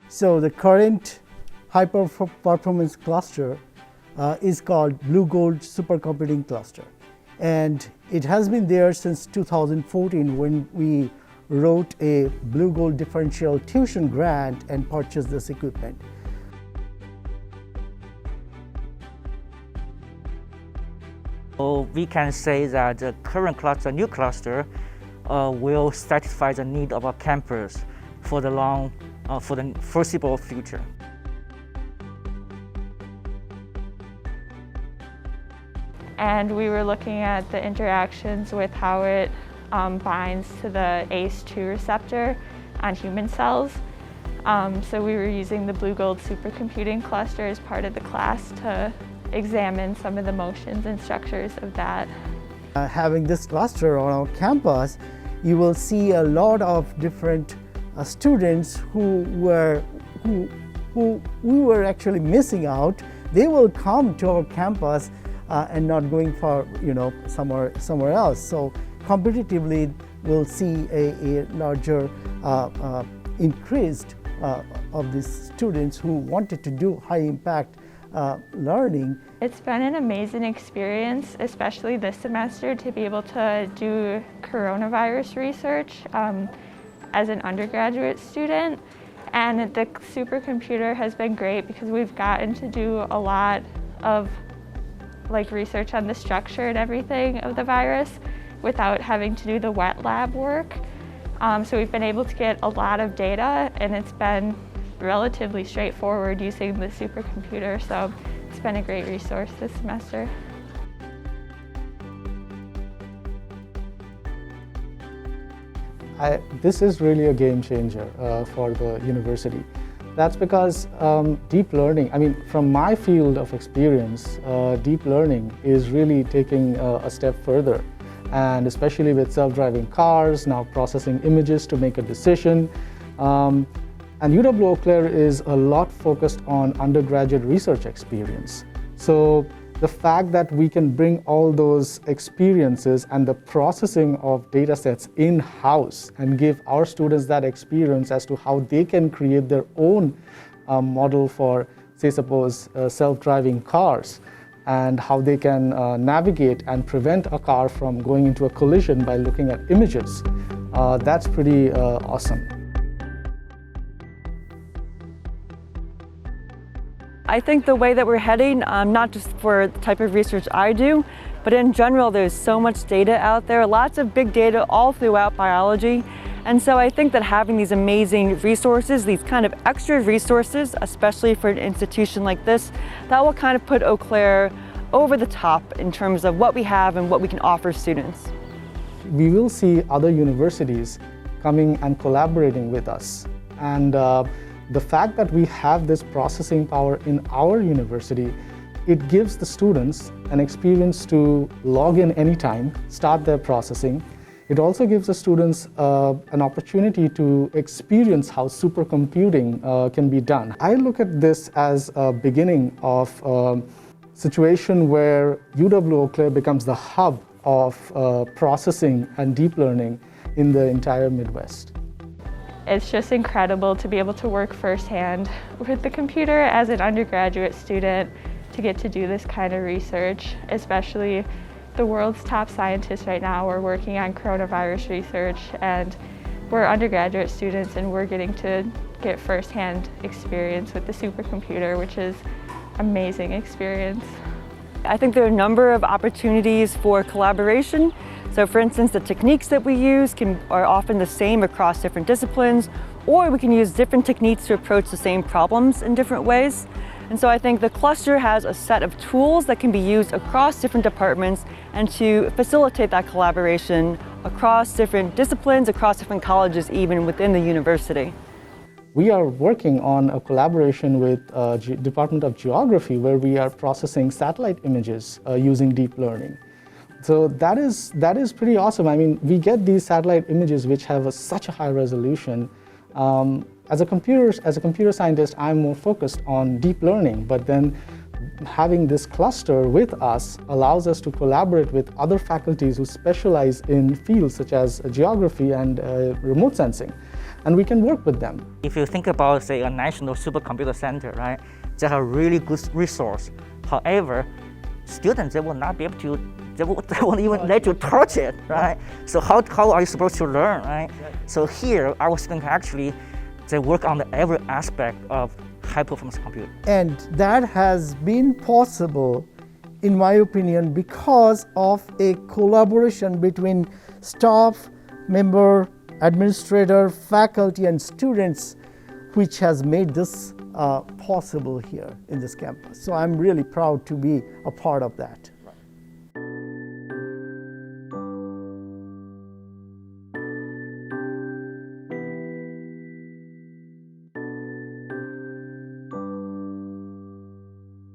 So the current high-performance cluster is called Blugold supercomputing cluster. And it has been there since 2014 when we wrote a Blugold differential tuition grant and purchased this equipment. So we can say that the current cluster, new cluster, will satisfy the need of our campus for the foreseeable future. And we were looking at the interactions with how it binds to the ACE2 receptor on human cells. So we were using the Blugold supercomputing cluster as part of the class to examine some of the motions and structures of that. Having this cluster on our campus, you will see a lot of different students who we were actually missing out. They will come to our campus and not going for somewhere else. So competitively, we'll see a larger increased of these students who wanted to do high impact learning. It's been an amazing experience, especially this semester, to be able to do coronavirus research as an undergraduate student. And the supercomputer has been great because we've gotten to do a lot of research on the structure and everything of the virus without having to do the wet lab work. So we've been able to get a lot of data, and it's been relatively straightforward using the supercomputer, so it's been a great resource this semester. This is really a game changer for the university. That's because deep learning, from my field of experience, deep learning is really taking a step further. And especially with self-driving cars, now processing images to make a decision. And UW-Eau Claire is a lot focused on undergraduate research experience. So the fact that we can bring all those experiences and the processing of data sets in-house and give our students that experience as to how they can create their own model for, say, suppose self-driving cars, and how they can navigate and prevent a car from going into a collision by looking at images. That's pretty awesome. I think the way that we're heading, not just for the type of research I do, but in general, there's so much data out there, lots of big data all throughout biology. And so I think that having these amazing resources, these kind of extra resources, especially for an institution like this, that will kind of put Eau Claire over the top in terms of what we have and what we can offer students. We will see other universities coming and collaborating with us. And the fact that we have this processing power in our university, it gives the students an experience to log in anytime, start their processing. It also gives the students an opportunity to experience how supercomputing can be done. I look at this as a beginning of a situation where UW-Eau Claire becomes the hub of processing and deep learning in the entire Midwest. It's just incredible to be able to work firsthand with the computer as an undergraduate student, to get to do this kind of research, especially the world's top scientists right now are working on coronavirus research, and we're undergraduate students and we're getting to get firsthand experience with the supercomputer, which is amazing experience. I think there are a number of opportunities for collaboration. So for instance, the techniques that we use are often the same across different disciplines, or we can use different techniques to approach the same problems in different ways. And so I think the cluster has a set of tools that can be used across different departments and to facilitate that collaboration across different disciplines, across different colleges, even within the university. We are working on a collaboration with Department of Geography, where we are processing satellite images using deep learning. So that is pretty awesome. We get these satellite images which have such a high resolution. As a computer scientist, I'm more focused on deep learning, but then having this cluster with us allows us to collaborate with other faculties who specialize in fields such as geography and remote sensing, and we can work with them. If you think about, say, a national supercomputer center, right, they have really good resource. However, students, they will not be able to, they won't even let you touch it, right? So how are you supposed to learn, right? So here, our students actually, they work on every aspect of high-performance computing. And that has been possible, in my opinion, because of a collaboration between staff, member, administrator, faculty, and students, which has made this possible here in this campus. So I'm really proud to be a part of that.